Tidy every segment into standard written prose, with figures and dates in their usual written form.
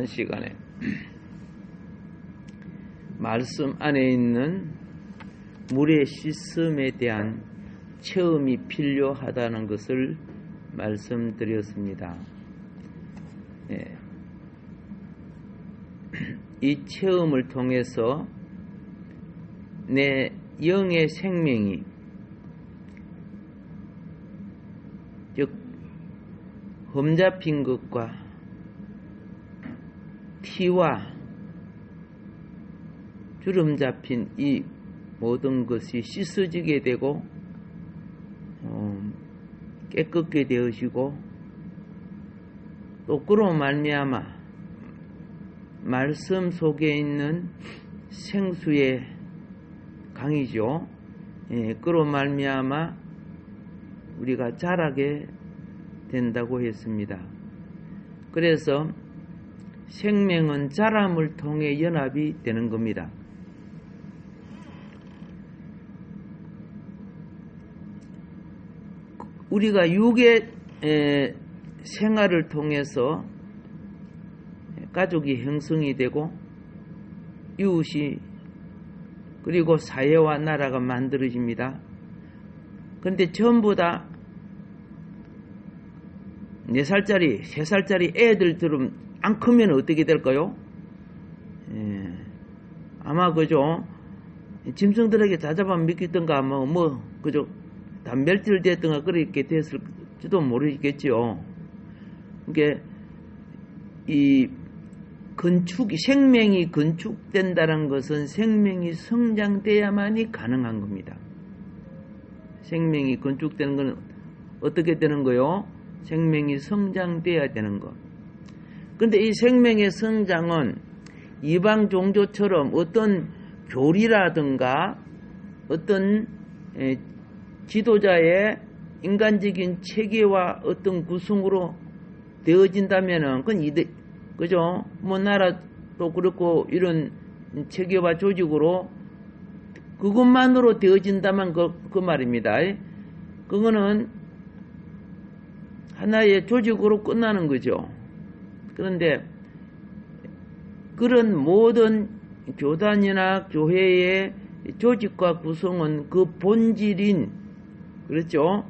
지난 시간에 말씀 안에 있는 물의 씻음에 대한 체험이 필요하다는 것을 말씀드렸습니다. 이 체험을 통해서 내 영의 생명이, 즉 험잡힌 것과 티와 주름 잡힌 이 모든 것이 씻어지게 되고 깨끗게 되어지고, 또 그로 말미암아 말씀 속에 있는 생수의 강이죠. 그로 말미암아 우리가 자라게 된다고 했습니다. 그래서 생명은 자람을 통해 연합이 되는 겁니다. 우리가 육의 생활을 통해서 가족이 형성이 되고 이웃이 그리고 사회와 나라가 만들어집니다. 그런데 전부 다 4살짜리, 3살짜리 애들처럼 안 크면 어떻게 될까요? 아마 그죠? 짐승들에게 다잡아 먹겠던가 그죠? 단별질 됐던가 그렇게 됐을지도 모르겠죠. 그러니까 이 생명이 건축된다는 것은 생명이 성장돼야만이 가능한 겁니다. 생명이 건축되는 건 어떻게 되는 거요? 생명이 성장돼야 되는 것. 그런데 이 생명의 성장은 이방 종교처럼 어떤 교리라든가 어떤 지도자의 인간적인 체계와 어떤 구성으로 되어진다면은 그죠? 나라도 그렇고 이런 체계와 조직으로 그것만으로 되어진다면 그 말입니다. 그거는 하나의 조직으로 끝나는 거죠. 그런데 그런 모든 교단이나 교회의 조직과 구성은 그 본질인, 그렇죠?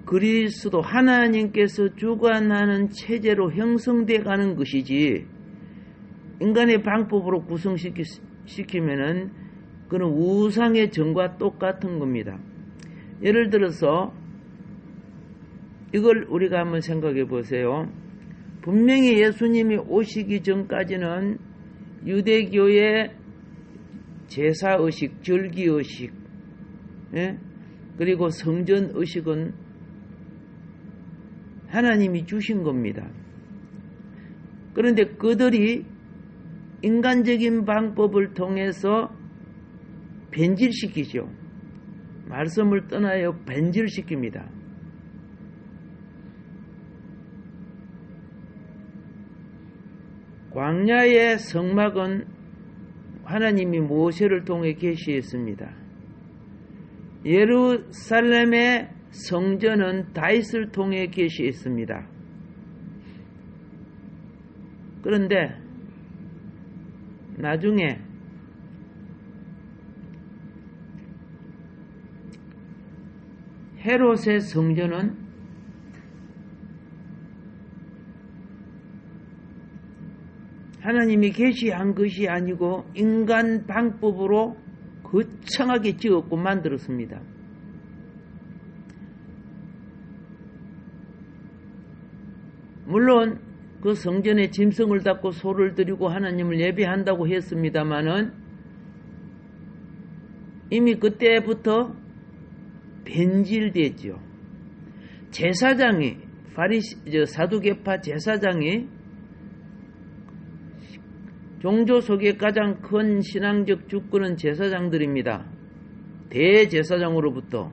그리스도 하나님께서 주관하는 체제로 형성되어 가는 것이지, 인간의 방법으로 구성시키면은 그는 우상의 정과 똑같은 겁니다. 예를 들어서 이걸 우리가 한번 생각해 보세요. 분명히 예수님이 오시기 전까지는 유대교의 제사의식, 절기의식, 그리고 성전의식은 하나님이 주신 겁니다. 그런데 그들이 인간적인 방법을 통해서 변질시키죠. 말씀을 떠나여 변질시킵니다. 광야의 성막은 하나님이 모세를 통해 계시했습니다. 예루살렘의 성전은 다윗을 통해 계시했습니다. 그런데 나중에 헤롯의 성전은 하나님이 계시한 것이 아니고 인간 방법으로 거창하게 지었고 만들었습니다. 물론 그 성전에 짐승을 닦고 소를 드리고 하나님을 예배한다고 했습니다마는 이미 그때부터 변질됐죠. 제사장이 사두개파 제사장이 종교 속의 가장 큰 신앙적 주권은 제사장들입니다. 대제사장으로부터.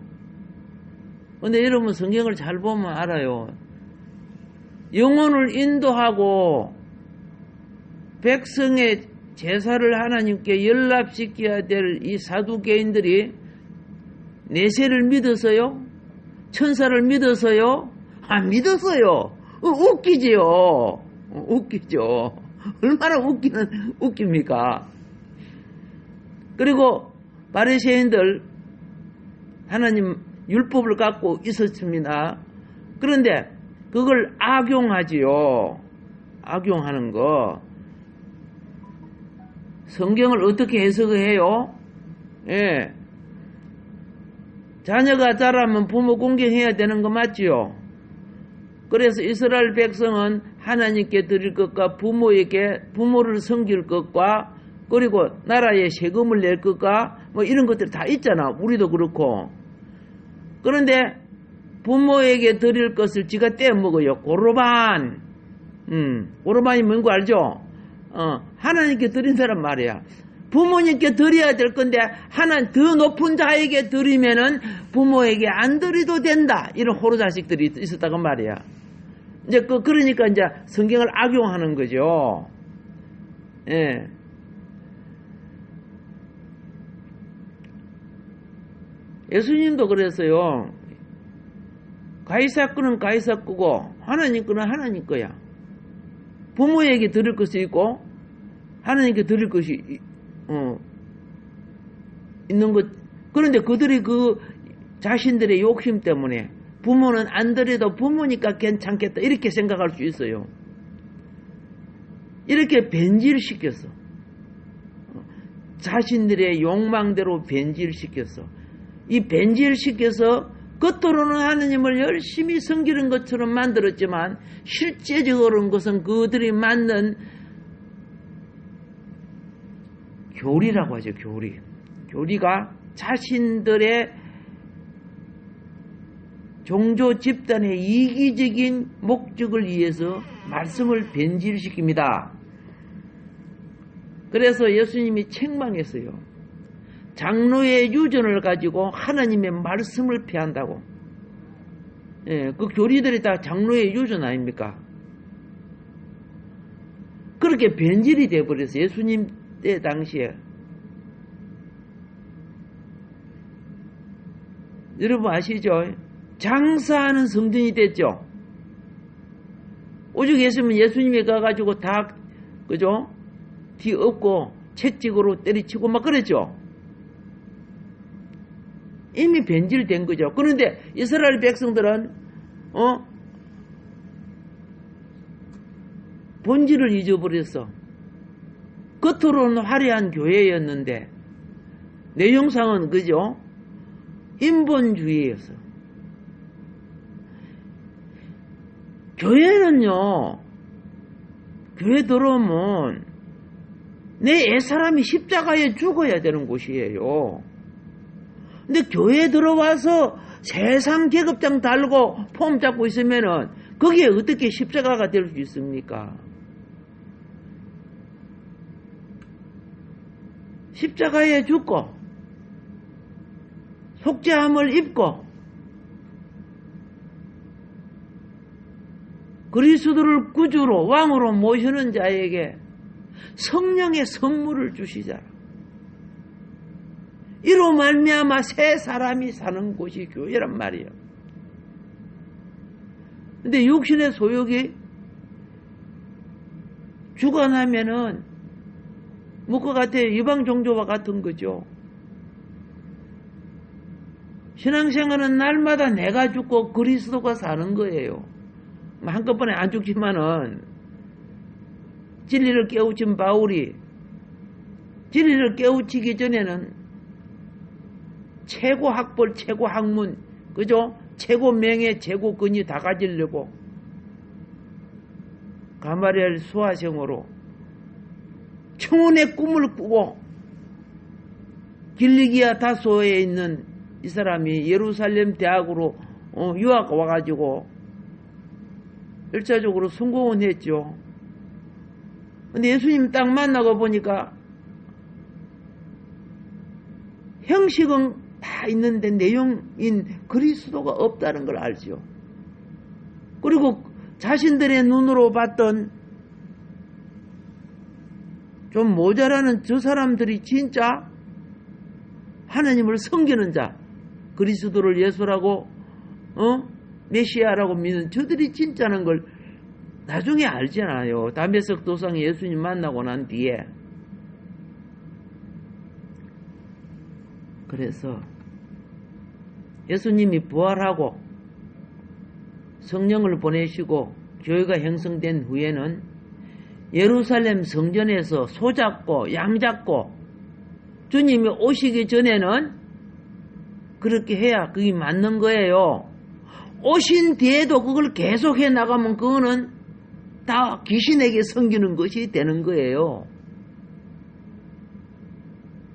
그런데 여러분 성경을 잘 보면 알아요. 영혼을 인도하고 백성의 제사를 하나님께 연락시켜야 될 이 사두개인들이 내세를 믿어서요? 천사를 믿어서요? 안 믿었어요. 웃기지요. 웃기죠. 얼마나 웃깁니까? 그리고 바리새인들 하나님 율법을 갖고 있었습니다. 그런데 그걸 악용하지요. 악용하는 거. 성경을 어떻게 해석해요? 예. 자녀가 자라면 부모 공경해야 되는 거 맞지요? 그래서 이스라엘 백성은 하나님께 드릴 것과 부모를 섬길 것과 그리고 나라에 세금을 낼 것과 뭐 이런 것들 다 있잖아. 우리도 그렇고. 그런데 부모에게 드릴 것을 지가 떼먹어요. 고르반. 고르반이 뭔거 알죠? 하나님께 드린다란 말이야. 부모님께 드려야 될 건데 더 높은 자에게 드리면은 부모에게 안 드려도 된다. 이런 호로 자식들이 있었다고 말이야. 이제 그러니까 이제 성경을 악용하는 거죠. 예. 예수님도 그랬어요. 가이사 거는 가이사 거고 하나님 거는 하나님 거야. 부모에게 드릴 것이 있고 하나님께 드릴 것이 있는 것. 그런데 그들이 그 자신들의 욕심 때문에 부모는 안 드려도 부모니까 괜찮겠다 이렇게 생각할 수 있어요. 이렇게 변질시켰어. 자신들의 욕망대로 변질시켰어. 이 변질시켜서 겉으로는 하느님을 열심히 섬기는 것처럼 만들었지만 실제적으로는 것은 그들이 만든 교리라고 하죠. 교리가 자신들의 종교 집단의 이기적인 목적을 위해서 말씀을 변질시킵니다. 그래서 예수님이 책망했어요. 장로의 유전을 가지고 하나님의 말씀을 폐한다고. 예, 그 교리들이 다 장로의 유전 아닙니까? 그렇게 변질이 되어버렸어요. 예수님 때 당시에. 여러분 아시죠? 장사하는 성전이 됐죠. 오죽 했으면 예수님이 가가지고 다 그죠? 뒤엎고 채찍으로 때리치고 막 그랬죠. 이미 변질된 거죠. 그런데 이스라엘 백성들은 본질을 잊어버렸어. 겉으로는 화려한 교회였는데 내용상은 그죠? 인본주의였어. 교회는요, 교회 들어오면 내 애사람이 십자가에 죽어야 되는 곳이에요. 근데 교회에 들어와서 세상 계급장 달고 폼 잡고 있으면은 거기에 어떻게 십자가가 될 수 있습니까? 십자가에 죽고 속죄함을 입고 그리스도를 구주로 왕으로 모시는 자에게 성령의 선물을 주시자. 이로 말미암아 새 사람이 사는 곳이 교회란 말이에요. 근데 육신의 소욕이 죽어나면은 뭐 그 같아요. 이방 종교와 같은 거죠. 신앙생활은 날마다 내가 죽고 그리스도가 사는 거예요. 한꺼번에 안 죽지만은 진리를 깨우친 바울이 진리를 깨우치기 전에는 최고 학벌, 최고 학문, 그죠? 최고 명예, 최고 근위 다 가지려고 가마리엘 수하생으로 청혼의 꿈을 꾸고 길리기아 다소에 있는 이 사람이 예루살렘 대학으로 유학 와가지고 1차적으로 성공은 했죠. 근데 예수님 딱 만나고 보니까 형식은 다 있는데 내용인 그리스도가 없다는 걸 알죠. 그리고 자신들의 눈으로 봤던 좀 모자라는 저 사람들이 진짜 하나님을 섬기는 자, 그리스도를 예수라고 메시아라고 믿는 저들이 진짜는 걸 나중에 알잖아요. 담배석 도상 예수님 만나고 난 뒤에. 그래서 예수님이 부활하고 성령을 보내시고 교회가 형성된 후에는 예루살렘 성전에서 소 잡고 양 잡고 주님이 오시기 전에는 그렇게 해야 그게 맞는 거예요. 오신 뒤에도 그걸 계속해 나가면 그거는 다 귀신에게 섬기는 것이 되는 거예요.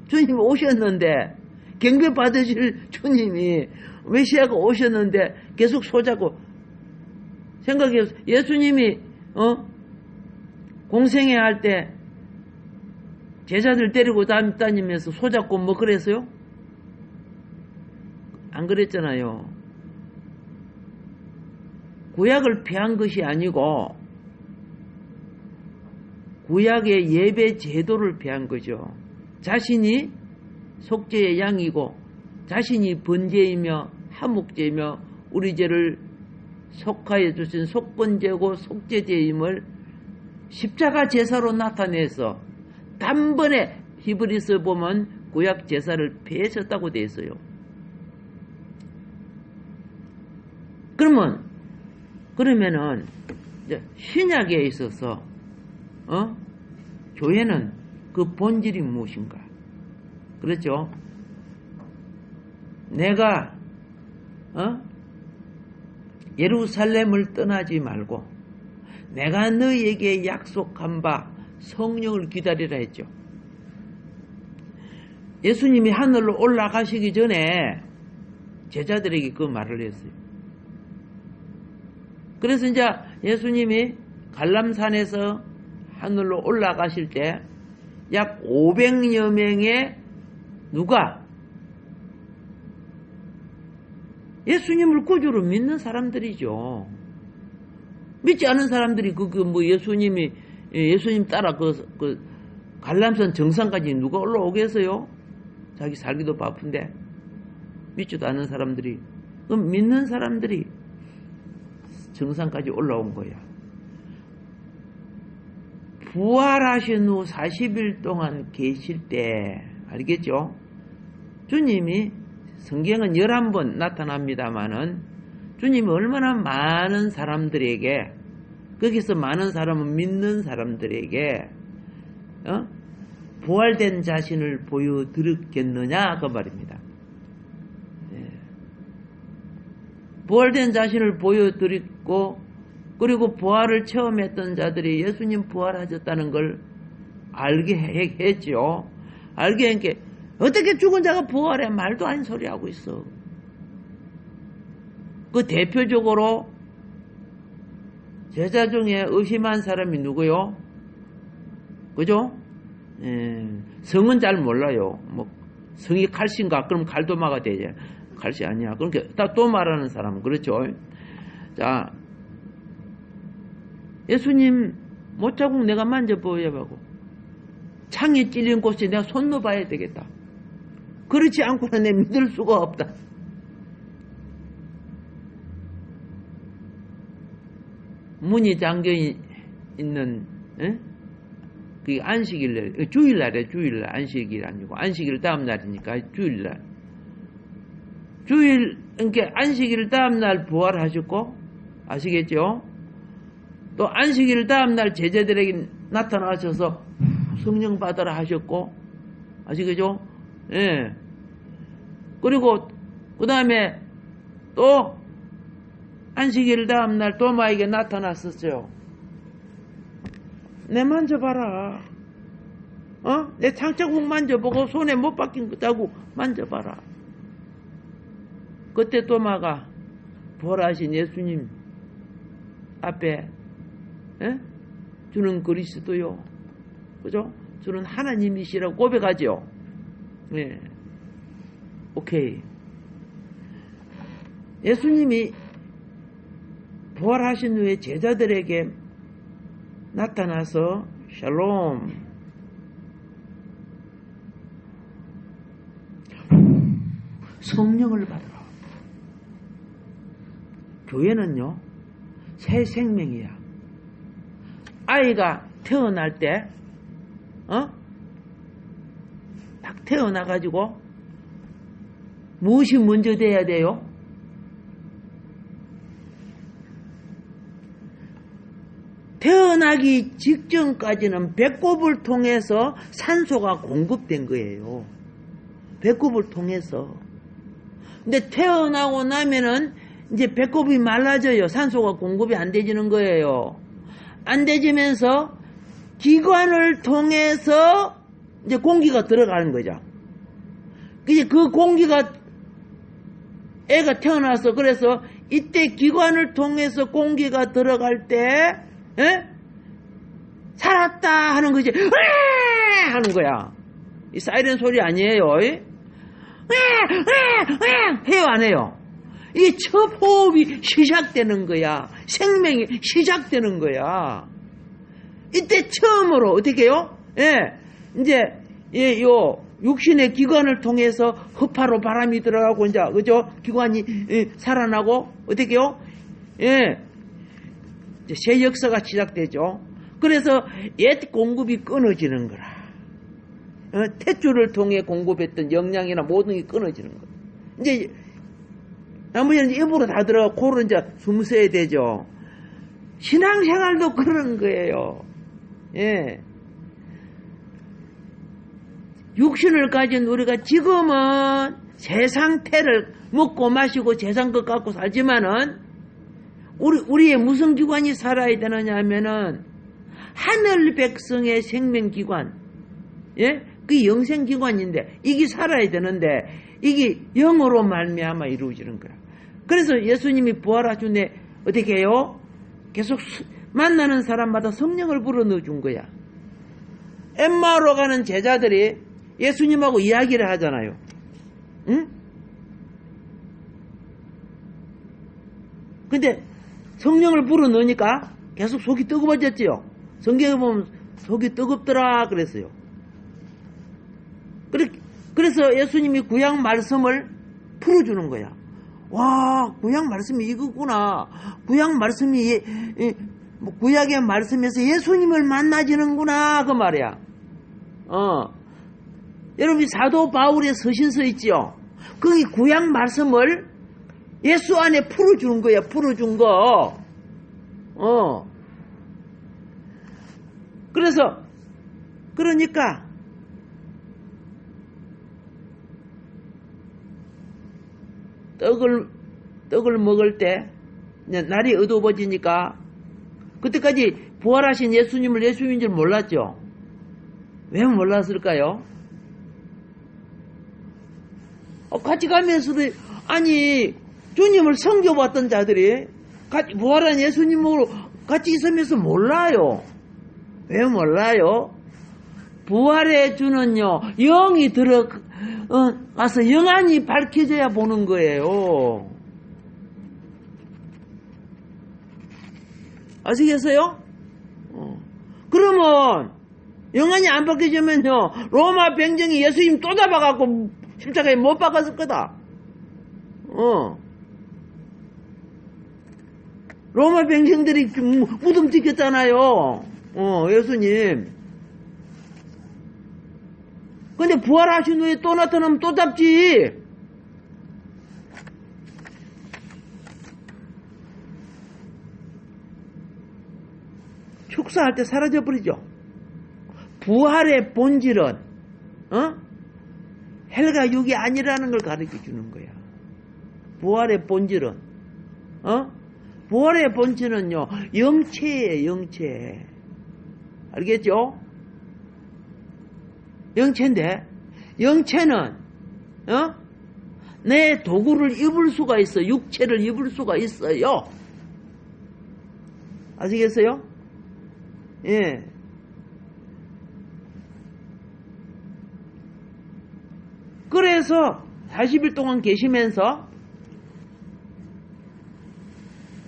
주님이 오셨는데 경배 받으실 주님이 메시아가 오셨는데 계속 소잡고 생각해보세요. 예수님이 공생애 할 때 제자들 데리고 다니면서 소잡고 뭐 그랬어요? 안 그랬잖아요. 구약을 피한 것이 아니고 구약의 예배 제도를 피한 거죠. 자신이 속죄의 양이고 자신이 번제이며 하목제이며 우리 죄를 속하여 주신 속번제고 속죄제임을 십자가 제사로 나타내서 단번에 히브리서 보면 구약 제사를 폐하셨다고 되어 있어요. 그러면은 이제 신약에 있어서 교회는 그 본질이 무엇인가? 그렇죠? 내가 예루살렘을 떠나지 말고 내가 너희에게 약속한 바 성령을 기다리라 했죠. 예수님이 하늘로 올라가시기 전에 제자들에게 그 말을 했어요. 그래서 이제 예수님이 갈람산에서 하늘로 올라가실 때 약 500여 명의 누가 예수님을 구주로 믿는 사람들이죠. 믿지 않은 사람들이 예수님 따라 그 갈람산 정상까지 누가 올라오겠어요? 자기 살기도 바쁜데 믿지도 않은 사람들이, 그럼 믿는 사람들이 정상까지 올라온 거야. 부활하신 후 40일 동안 계실 때, 알겠죠? 주님이 성경은 11번 나타납니다마는 주님이 얼마나 많은 사람들에게, 거기서 많은 사람은 믿는 사람들에게 부활된 자신을 보여드렸겠느냐 그 말입니다. 부활된 자신을 보여드렸고, 그리고 부활을 체험했던 자들이 예수님 부활하셨다는 걸 알게 했죠. 알게 한 게 어떻게 죽은 자가 부활해? 말도 아닌 소리 하고 있어. 그 대표적으로 제자 중에 의심한 사람이 누구요? 그죠? 성은 잘 몰라요. 뭐 성이 칼신가? 그럼 갈도마가 되지. 칼시 아니야. 그러니까 또 말하는 사람은 그렇죠. 자, 예수님 못자국 내가 만져보여보고 창에 찔린 곳에 내가 손 넣어봐야 되겠다. 그렇지 않고는 내 믿을 수가 없다. 문이 잠겨 있는 그게 안식일, 주일날에 주일날, 안식일 아니고 안식일 다음 날이니까 주일날. 그러니까 안식일 다음 날 부활하셨고, 아시겠죠? 또 안식일 다음 날 제자들에게 나타나셔서 성령 받으라 하셨고, 아시겠죠? 예. 그리고 그 다음에 또 안식일 다음 날 도마에게 나타났었어요. 내 만져봐라. 내 장자국 만져보고 손에 못 박힌 거 자국 만져봐라. 그때 도마가 부활하신 예수님 앞에 주는 그리스도요, 그죠? 주는 하나님이시라고 고백하죠. 네. 오케이. 예수님이 부활하신 후에 제자들에게 나타나서 샬롬, 성령을 받으라. 교회는요, 새 생명이야. 아이가 태어날 때, 딱 태어나가지고, 무엇이 먼저 돼야 돼요? 태어나기 직전까지는 배꼽을 통해서 산소가 공급된 거예요. 배꼽을 통해서. 근데 태어나고 나면은 이제 배꼽이 말라져요. 산소가 공급이 안 되지는 거예요. 안 되지면서 기관을 통해서 이제 공기가 들어가는 거죠. 이제 그 공기가 애가 태어나서 그래서 이때 기관을 통해서 공기가 들어갈 때 살았다 하는 거지. 하는 거야. 이 사이렌 소리 아니에요. 해요 안 해요? 이게 첫 호흡이 시작되는 거야. 생명이 시작되는 거야. 이때 처음으로 어떻게 해요? 이제 요 육신의 기관을 통해서 허파로 바람이 들어가고 이제 그죠? 기관이 살아나고 어떻게 해요? 이제 새 역사가 시작되죠. 그래서 옛 공급이 끊어지는 거라. 탯줄을 통해 공급했던 영양이나 모든 게 끊어지는 거야. 이제 나머지는 입으로 다 들어가 코로 이제 숨 쉬어야 되죠. 신앙생활도 그런 거예요. 육신을 가진 우리가 지금은 세상 태를 먹고 마시고 세상 것 갖고 살지만은 우리의 무슨 기관이 살아야 되느냐 하면은 하늘 백성의 생명기관, 그게 영생기관인데 이게 살아야 되는데 이게 영으로 말미암아 이루어지는 거야. 그래서 예수님이 부활하신 데 어떻게 해요? 계속 만나는 사람마다 성령을 불어넣어 준 거야. 엠마오로 가는 제자들이 예수님하고 이야기를 하잖아요. 응? 근데 성령을 불어넣으니까 계속 속이 뜨거워졌지요. 성경에 보면 속이 뜨겁더라 그랬어요. 그래서 예수님이 구약 말씀을 풀어주는 거야. 와, 구약 말씀이 이거구나. 구약 말씀이 구약의 말씀에서 예수님을 만나지는구나 그 말이야. 여러분이 사도 바울의 서신서 있지요. 거기 구약 말씀을 예수 안에 풀어주는 거야. 풀어준 거. 그러니까 떡을 먹을 때 날이 어두워지니까 그때까지 부활하신 예수님을 예수님인 줄 몰랐죠. 왜 몰랐을까요? 같이 가면서도 아니 주님을 섬겨봤던 자들이 부활한 예수님으로 같이 있으면서 몰라요. 왜 몰라요? 부활의 주는요 영이 들어가서 영안이 밝혀져야 보는 거예요. 아시겠어요? 그러면 영안이 안 밝혀지면요 로마 병정이 예수님 또 잡아갖고 십자가에 못 박았을 거다. 로마 병정들이 무덤 지켰잖아요. 예수님. 근데 부활하신 후에 또 나타나면 또 잡지. 축사할 때 사라져버리죠. 부활의 본질은 헬과 육이 아니라는 걸 가르쳐 주는 거야. 부활의 본질은 부활의 본질은요 영체예요. 영체. 알겠죠? 영체인데 영체는 내 도구를 입을 수가 있어. 육체를 입을 수가 있어요. 아시겠어요? 예. 그래서 40일 동안 계시면서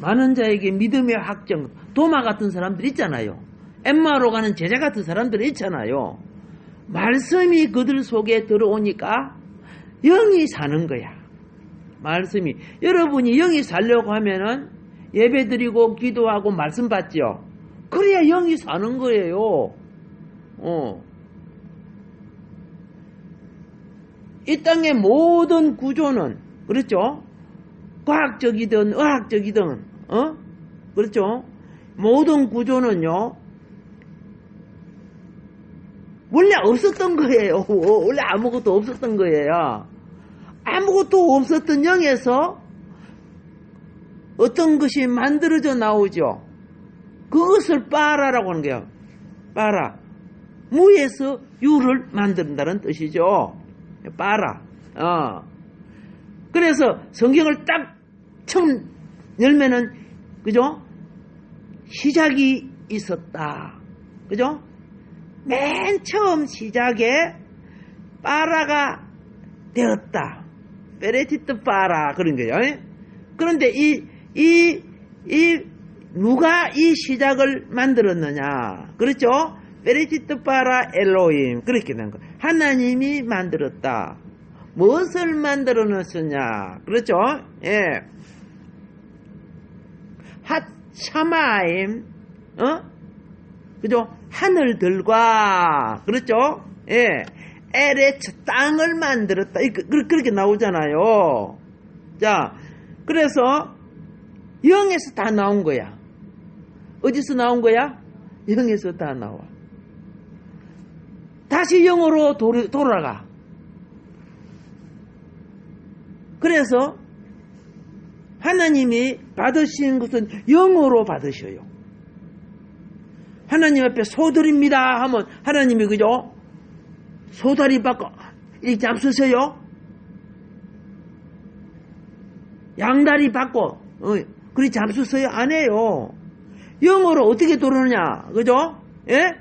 많은 자에게 믿음의 확정, 도마 같은 사람들 있잖아요. 엠마오로 가는 제자 같은 사람들 있잖아요. 말씀이 그들 속에 들어오니까 영이 사는 거야. 말씀이. 여러분이 영이 살려고 하면은 예배 드리고 기도하고 말씀 받죠. 그래야 영이 사는 거예요. 이 땅의 모든 구조는, 그렇죠? 과학적이든 의학적이든, 그렇죠? 모든 구조는요, 원래 없었던 거예요. 원래 아무것도 없었던 거예요. 아무것도 없었던 영에서 어떤 것이 만들어져 나오죠. 그것을 빠라라고 하는 거예요. 빠라. 무에서 유를 만든다는 뜻이죠. 빠라. 그래서 성경을 딱 처음 열면은, 그죠? 시작이 있었다. 그죠? 맨 처음 시작에 빠라가 되었다. 베레티트 빠라. 그런 거예요. 그런데 누가 이 시작을 만들었느냐. 그렇죠? 베레티트 빠라 엘로힘. 그렇게 된 거. 하나님이 만들었다. 무엇을 만들어 놨느냐. 그렇죠? 예. 핫샤마임. 그죠? 하늘들과, 그렇죠? 예. 에레츠, 땅을 만들었다. 그렇게 나오잖아요. 자, 그래서, 영에서 다 나온 거야. 어디서 나온 거야? 영에서 다 나와. 다시 영으로 돌아가. 그래서, 하나님이 받으신 것은 영으로 받으셔요. 하나님 앞에 소드립니다 하면 하나님이, 그죠? 소다리 받고 이렇게 잡수세요. 양다리 받고 그리 잡수세요. 안 해요. 영으로 어떻게 돌아오느냐. 그죠? 예?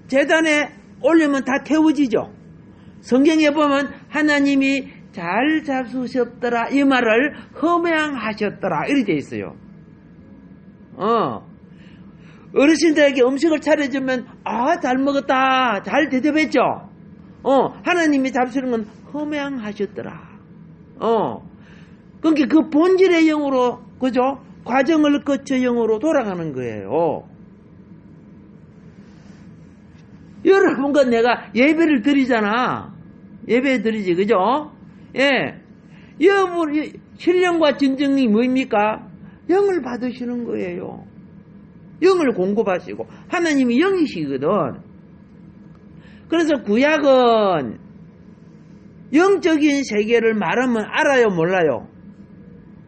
제단에 올리면 다 태워지죠. 성경에 보면 하나님이 잘 잡수셨더라 이 말을 험양하셨더라 이렇게 돼 있어요. 어르신들에게 음식을 차려주면 잘 먹었다, 잘 대접했죠. 하나님이 잡수는 건 험양하셨더라. 그러니까 그 본질의 영으로, 그죠? 과정을 거쳐 영으로 돌아가는 거예요. 여러분과 내가 예배를 드리잖아. 예배 드리지, 그죠? 예. 여러분, 신령과 진정이 뭡니까? 영을 받으시는 거예요. 영을 공급하시고 하나님이 영이시거든. 그래서 구약은 영적인 세계를 말하면 알아요, 몰라요?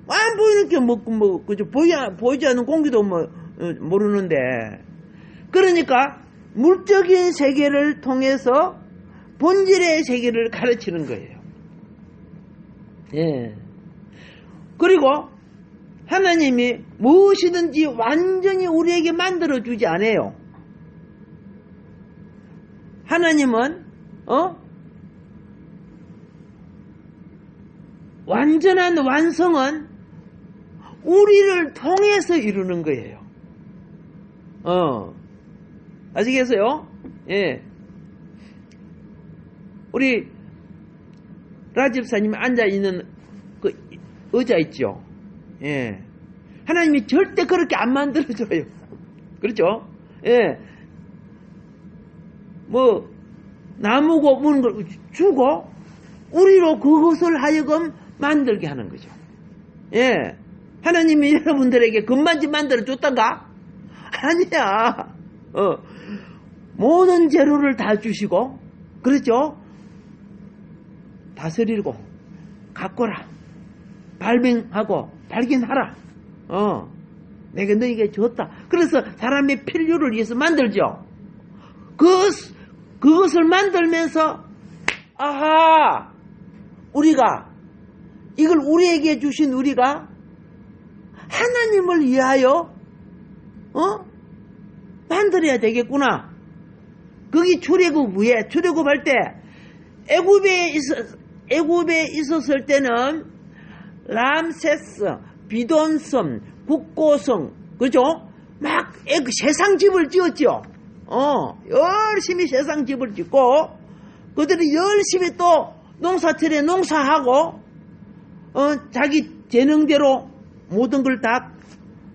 안 보이는 게 그죠? 보이지 않는 공기도 모르는데. 그러니까 물적인 세계를 통해서 본질의 세계를 가르치는 거예요. 예. 그리고 하나님이 무엇이든지 완전히 우리에게 만들어주지 않아요. 하나님은 완전한 완성은 우리를 통해서 이루는 거예요. 아시겠어요? 예. 우리 라집사님이 앉아있는 그 의자 있죠? 예. 하나님이 절대 그렇게 안 만들어줘요. 그렇죠? 예. 나무고 무는 걸 주고, 우리로 그것을 하여금 만들게 하는 거죠. 예. 하나님이 여러분들에게 금반지 만들어줬단가? 아니야. 모든 재료를 다 주시고, 그렇죠? 다스리고, 가꾸라. 발명하고, 발견하라. 내가 너에게 줬다. 그래서 사람의 필요를 위해서 만들죠. 그것을 만들면서, 아하! 우리가, 이걸 우리에게 주신 우리가 하나님을 위하여, 만들어야 되겠구나. 거기 출애굽 출애굽할 때, 애굽에 있었을 때는 람세스, 비돈섬, 국고성, 그죠? 막 세상집을 지었죠. 열심히 세상집을 짓고, 그들이 열심히 또 농사철에 농사하고, 자기 재능대로 모든 걸 다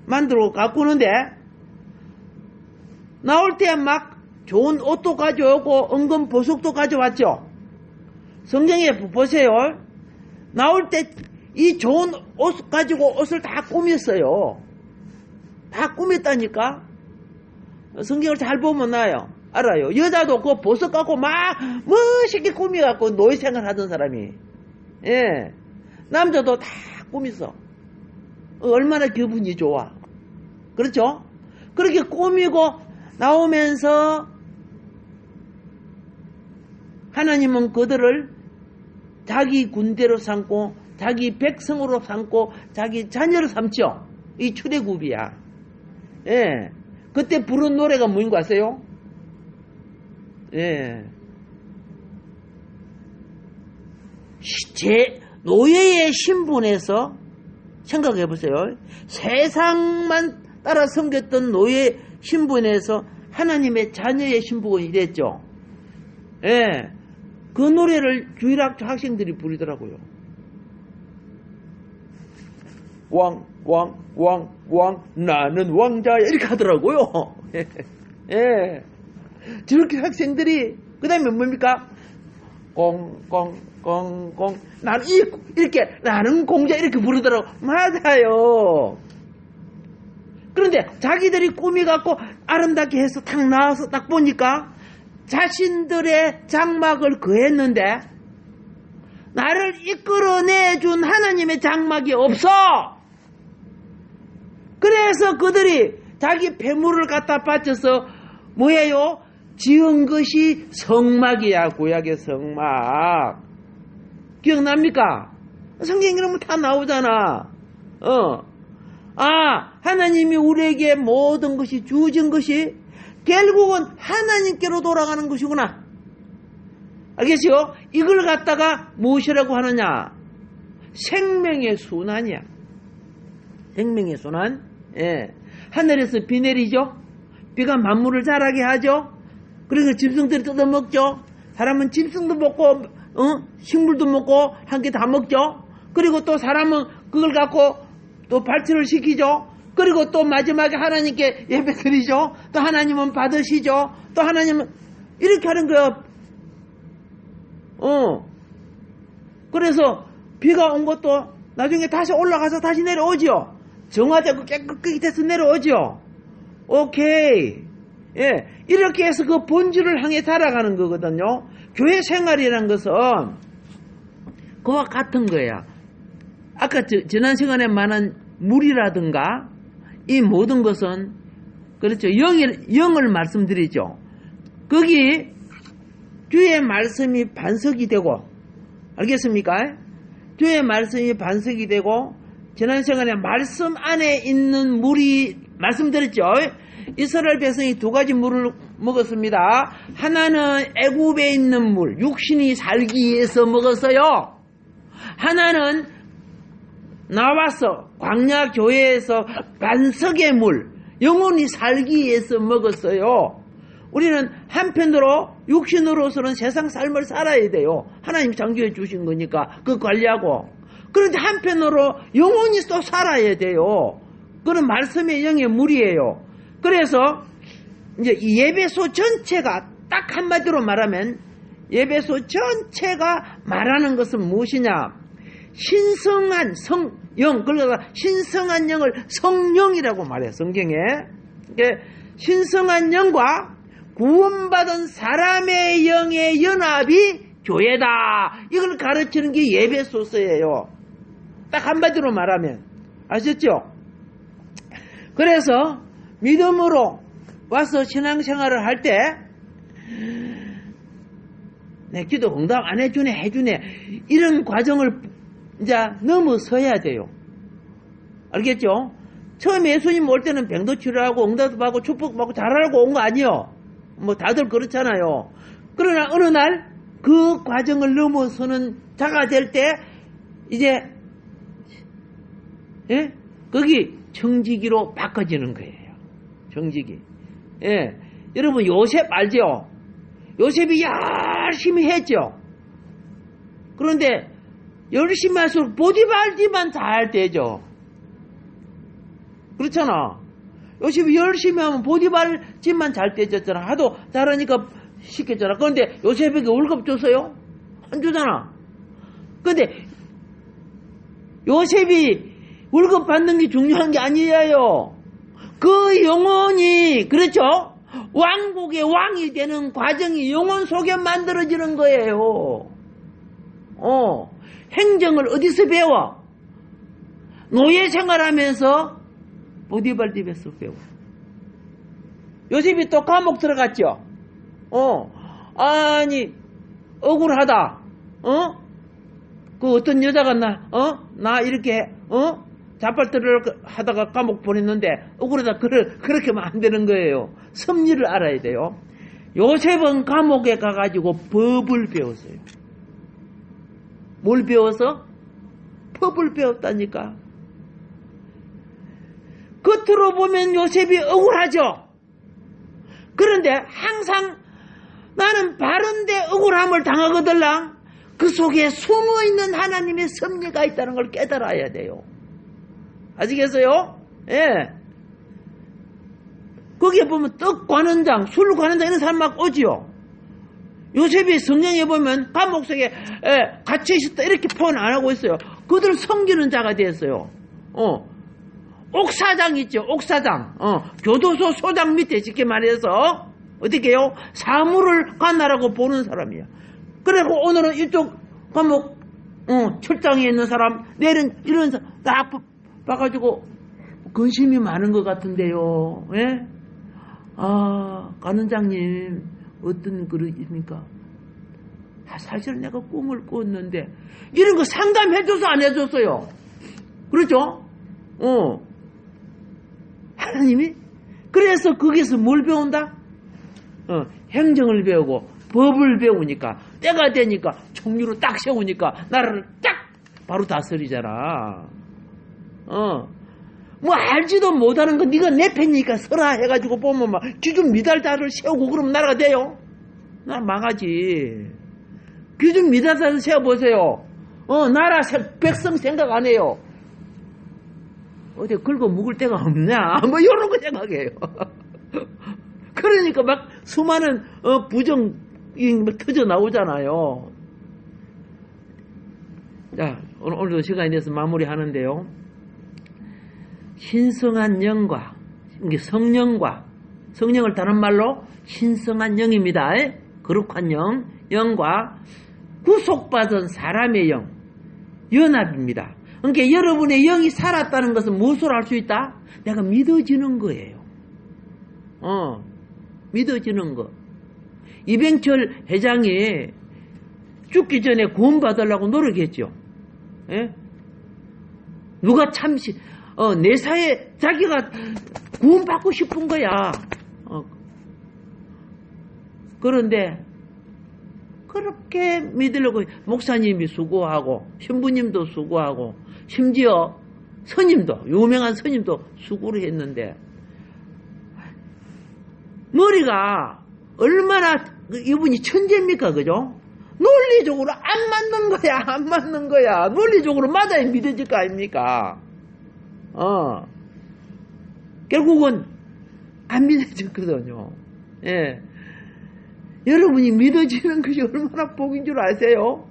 만들어 가꾸는데, 나올 때 막 좋은 옷도 가져오고 은근 보석도 가져왔죠. 성경에 보세요. 나올 때 이 좋은 옷 가지고 옷을 다 꾸몄어요. 다 꾸몄다니까. 성경을 잘 보면 알아요. 여자도 그 보석 갖고 막 멋있게 꾸며갖고 노예생활 하던 사람이. 예. 남자도 다 꾸몄어. 얼마나 기분이 좋아. 그렇죠? 그렇게 꾸미고 나오면서 하나님은 그들을 자기 군대로 삼고 자기 백성으로 삼고 자기 자녀로 삼죠. 이 출애굽이야. 예. 그때 부른 노래가 뭔지 아세요? 예. 제 노예의 신분에서 생각해 보세요. 세상만 따라 섬겼던 노예 신분에서 하나님의 자녀의 신분이 됐죠. 예. 그 노래를 주일학교 학생들이 부르더라고요. 왕, 나는 왕자야. 이렇게 하더라고요. 예. 저렇게 학생들이, 그 다음에 뭡니까? 공, 나는 이렇게, 나는 공자 이렇게 부르더라고. 맞아요. 그런데 자기들이 꾸미갖고 아름답게 해서 딱 나와서 딱 보니까 자신들의 장막을 그했는데 나를 이끌어내준 하나님의 장막이 없어. 그래서 그들이 자기 배물을 갖다 바쳐서 뭐예요? 지은 것이 성막이야. 구약의 성막. 기억납니까? 성경 이러면 다 나오잖아. 하나님이 우리에게 모든 것이 주어진 것이 결국은 하나님께로 돌아가는 것이구나. 알겠어요? 이걸 갖다가 무엇이라고 하느냐? 생명의 순환이야. 생명의 순환. 예. 하늘에서 비 내리죠. 비가 만물을 자라게 하죠. 그래서 짐승들이 뜯어먹죠. 사람은 짐승도 먹고 식물도 먹고 한 개 다 먹죠. 그리고 또 사람은 그걸 갖고 또 발전을 시키죠. 그리고 또 마지막에 하나님께 예배 드리죠. 또 하나님은 받으시죠. 또 하나님은 이렇게 하는 거야. 그래서 비가 온 것도 나중에 다시 올라가서 다시 내려오죠. 정화되고 깨끗하게 돼서 내려오죠. 오케이. 예. 이렇게 해서 그 본질을 향해 살아가는 거거든요. 교회 생활이라는 것은 그와 같은 거야. 아까 지난 시간에 말한 물이라든가 이 모든 것은 그렇죠. 영을 말씀드리죠. 거기 주의 말씀이 반석이 되고 알겠습니까? 주의 말씀이 반석이 되고 지난 시간에 말씀 안에 있는 물이 말씀드렸죠. 이스라엘 백성이 두 가지 물을 먹었습니다. 하나는 애굽에 있는 물, 육신이 살기 위해서 먹었어요. 하나는 나와서 광야 교회에서 반석의 물, 영혼이 살기 위해서 먹었어요. 우리는 한편으로 육신으로서는 세상 삶을 살아야 돼요. 하나님 창조해 주신 거니까 그 관리하고. 그런데 한편으로 영혼이 또 살아야 돼요. 그런 말씀의 영의 물이에요. 그래서 이제 이 예배소 전체가 딱 한마디로 말하면 예배소 전체가 말하는 것은 무엇이냐? 신성한 영, 그러니까 신성한 영을 성령이라고 말해요. 성경에. 신성한 영과 구원받은 사람의 영의 연합이 교회다. 이걸 가르치는 게 예배소서예요. 딱 한마디로 말하면. 아셨죠? 그래서 믿음으로 와서 신앙생활을 할 때 내 기도 응답 안 해주네 이런 과정을 이제 넘어서야 돼요. 알겠죠? 처음에 예수님 올 때는 병도 치료하고 응답도 받고 축복받고 잘하고 온 거 아니요. 뭐 다들 그렇잖아요. 그러나 어느 날 그 과정을 넘어서는 자가 될 때 이제 예? 거기 청지기로 바꿔지는 거예요. 청지기. 예. 여러분 요셉 알죠? 요셉이 열심히 했죠. 그런데 열심히 할수록 보디발디만 잘 되죠. 그렇잖아. 요셉이 열심히 하면 보디발 집만 잘 떼졌잖아. 하도 잘하니까 시켰잖아. 그런데 요셉에게 월급 줬어요? 안 주잖아. 그런데 요셉이 월급 받는 게 중요한 게 아니에요. 그 영혼이, 그렇죠? 왕국의 왕이 되는 과정이 영혼 속에 만들어지는 거예요. 행정을 어디서 배워? 노예 생활하면서 보디발 집에서 배워. 요셉이 또 감옥 들어갔죠. 아니 억울하다. 그 어떤 여자가 나 이렇게 자빨들을 하다가 감옥 보냈는데 억울하다. 그렇게 하면 안 되는 거예요. 섭리를 알아야 돼요. 요셉은 감옥에 가가지고 법을 배웠어요. 뭘 배워서? 법을 배웠다니까. 겉으로 보면 요셉이 억울하죠. 그런데 항상 나는 바른데 억울함을 당하거들랑 그 속에 숨어있는 하나님의 섭리가 있다는 걸 깨달아야 돼요. 아시겠어요? 예. 거기에 보면 떡 관원장, 술 관원장 이런 사람 막 오지요. 요셉이 성경에 보면 감옥 속에 갇혀 있었다 이렇게 표현 안 하고 있어요. 그들 섬기는 자가 됐어요. 옥사장 있죠. 옥사장. 교도소 소장 밑에 쉽게 말해서 어떻게 해요? 사물을 관할하고 보는 사람이야. 그리고 오늘은 이쪽 감옥 철장에 있는 사람, 내일은 이런 사람 딱 봐가지고 근심이 많은 것 같은데요. 예? 관원장님 어떤 그릇입니까? 사실 내가 꿈을 꿨는데 이런 거 상담해줘서 안 해줬어요. 그렇죠? 하나님이 그래서 거기서 뭘 배운다? 행정을 배우고 법을 배우니까 때가 되니까 총리로 딱 세우니까 나라를 딱 바로 다스리잖아. 뭐 알지도 못하는 거 네가 내 편이니까 서라 해가지고 보면 막 기준 미달자를 세우고 그러면 나라가 돼요? 나 망하지. 기준 미달자를 세워보세요. 나라 백성 생각 안 해요. 어디 긁어 묵을 데가 없냐? 뭐 이런 거 생각해요. 그러니까 막 수많은 부정이 터져 나오잖아요. 자, 오늘도 시간이 돼서 마무리하는데요. 신성한 영과 성령을 다른 말로 신성한 영입니다. 거룩한 영과 구속받은 사람의 영, 연합입니다. 그러니까 여러분의 영이 살았다는 것은 무엇으로 알 수 있다? 내가 믿어지는 거예요. 믿어지는 거. 이병철 회장이 죽기 전에 구원받으려고 노력했죠. 예? 누가 내사에 자기가 구원받고 싶은 거야. 그런데 그렇게 믿으려고 목사님이 수고하고 신부님도 수고하고 심지어 스님도 유명한 스님도 수고를 했는데 머리가 얼마나 이분이 천재입니까? 그죠? 논리적으로 안 맞는 거야. 논리적으로 맞아야 믿어질 거 아닙니까? 결국은 안 믿어졌거든요. 예. 여러분이 믿어지는 것이 얼마나 복인 줄 아세요?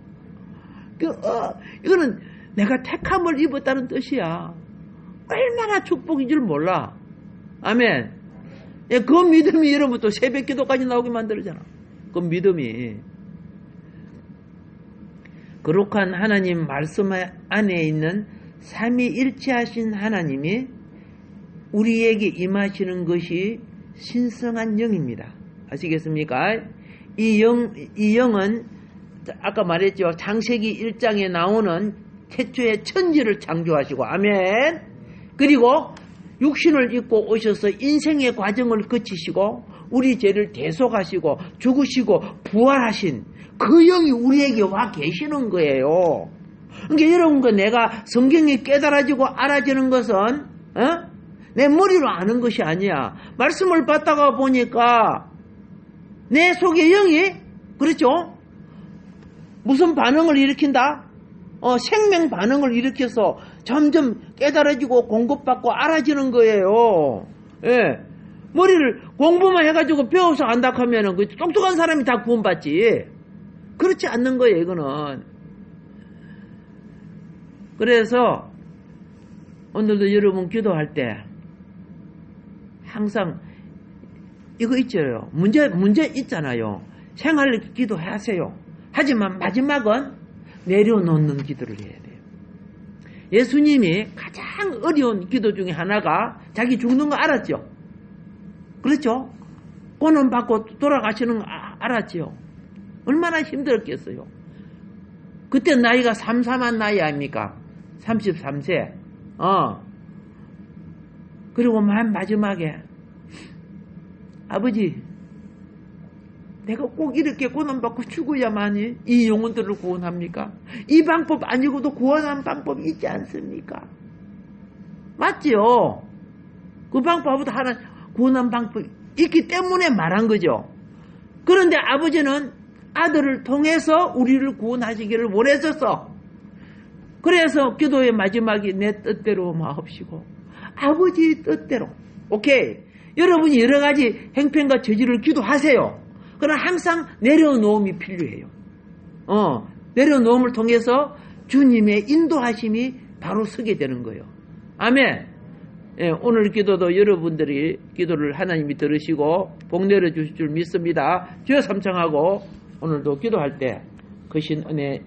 이거는 내가 택함을 입었다는 뜻이야. 얼마나 축복인 줄 몰라. 아멘. 예, 그 믿음이 여러분 또 새벽 기도까지 나오게 만들잖아. 그 믿음이. 거룩한 하나님 말씀 안에 있는 삼위일체하신 하나님이 우리에게 임하시는 것이 신성한 영입니다. 아시겠습니까? 이 영은 아까 말했죠. 창세기 1장에 나오는 태초에 천지를 창조하시고 아멘. 그리고 육신을 입고 오셔서 인생의 과정을 거치시고 우리 죄를 대속하시고 죽으시고 부활하신 그 영이 우리에게 와 계시는 거예요. 그러니까 여러분과 내가 성경이 깨달아지고 알아지는 것은 내 머리로 아는 것이 아니야. 말씀을 받다가 보니까 내 속에 영이 그렇죠? 무슨 반응을 일으킨다? 생명 반응을 일으켜서 점점 깨달아지고 공급받고 알아지는 거예요. 예. 머리를 공부만 해가지고 배워서 안다 하면은 그 똑똑한 사람이 다 구원받지. 그렇지 않는 거예요, 이거는. 그래서 오늘도 여러분 기도할 때 항상 이거 있죠. 문제 있잖아요. 생활 기도하세요. 하지만 마지막은 내려놓는 기도를 해야 돼요. 예수님이 가장 어려운 기도 중에 하나가 자기 죽는 거 알았죠? 그렇죠? 고난 받고 돌아가시는 거 알았죠? 얼마나 힘들었겠어요? 그때 나이가 삼삼한 나이 아닙니까? 33세. 그리고 맨 마지막에 아버지, 내가 꼭 이렇게 고난받고 죽어야만이 이 영혼들을 구원합니까? 이 방법 아니고도 구원한 방법이 있지 않습니까? 맞지요? 그 방법보다 하나 구원한 방법이 있기 때문에 말한 거죠. 그런데 아버지는 아들을 통해서 우리를 구원하시기를 원했었어. 그래서 기도의 마지막이 내 뜻대로 마옵시고 아버지 뜻대로. 오케이. 여러분이 여러 가지 행편과 저지를 기도하세요. 그러나 항상 내려놓음이 필요해요. 내려놓음을 통해서 주님의 인도하심이 바로 서게 되는 거예요. 아멘. 예, 오늘 기도도 여러분들이 기도를 하나님이 들으시고 복 내려주실 줄 믿습니다. 주여 삼창하고 오늘도 기도할 때 거신 은혜